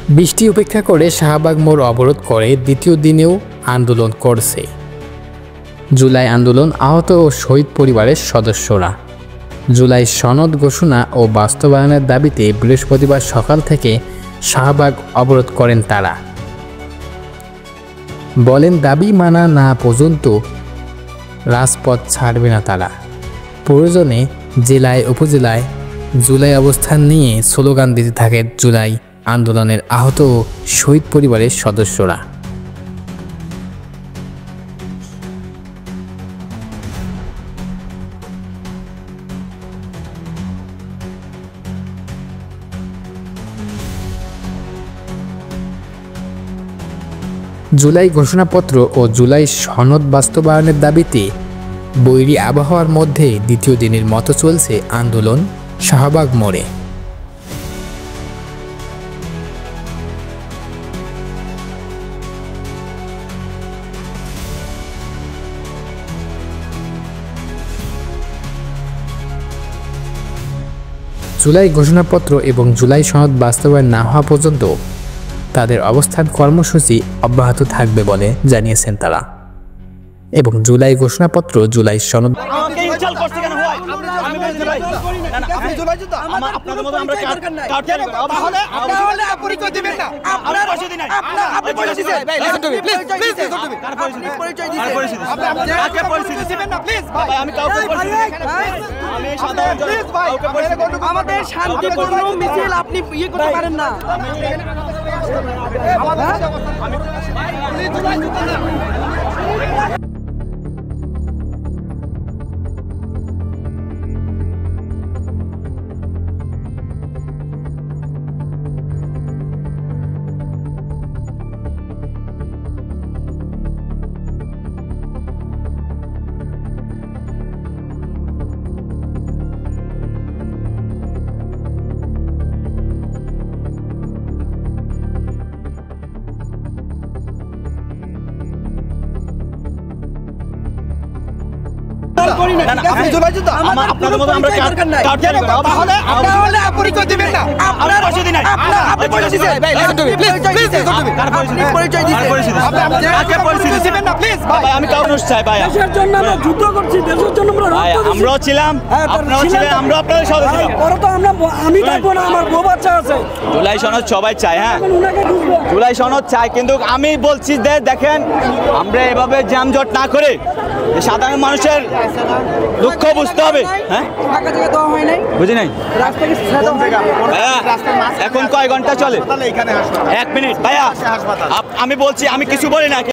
বৃষ্টি উপেক্ষা করে শাহবাগ মোড় অবরোধ করে দ্বিতীয় দিনেও আন্দোলন করছে জুলাই আন্দোলন আহত ও শহীদ পরিবারের সদস্যরা। জুলাই সনদ ঘোষণা ও বাস্তবায়নের দাবিতে বৃহস্পতিবার সকাল থেকে শাহবাগ অবরোধ করেন তারা। বলেন দাবি মানা না পর্যন্ত রাজপথ ছাড়বে না তারা। প্রয়োজনে জেলায় উপজেলায় জুলাই অবস্থান নিয়ে স্লোগান দিতে থাকে জুলাই আন্দোলনের আহত ও শহীদ পরিবারের সদস্যরা। জুলাই ঘোষণাপত্র ও জুলাই সনদ বাস্তবায়নের দাবিতে বৈরী আবহাওয়ার মধ্যে দ্বিতীয় দিনের মতো চলছে আন্দোলন শাহবাগ মোড়ে। জুলাই ঘোষণাপত্র এবং জুলাই সনদ বাস্তবায়ন না হওয়া পর্যন্ত তাদের অবস্থান কর্মসূচি অব্যাহত থাকবে বলে জানিয়েছেন তারা। এবং জুলাই ঘোষণাপত্র জুলাই সনদ আমাদের শান্তিপূর্ণ মিছিল আপনি ইয়ে করতে পারেন না। আমরাও ছিলাম, জুলাই সনদ সবাই চায়। হ্যাঁ, জুলাই সনদ চায়, কিন্তু আমি বলছি যে দেখেন, আমরা এভাবে যানজট না করে সাধারণ মানুষের দুঃখ বুঝতে হবে। হ্যাঁ, বুঝি নাই এখন কয় ঘন্টা চলে? 1 মিনিট ভাইয়া, আমি বলছি, আমি কিছু বলি না।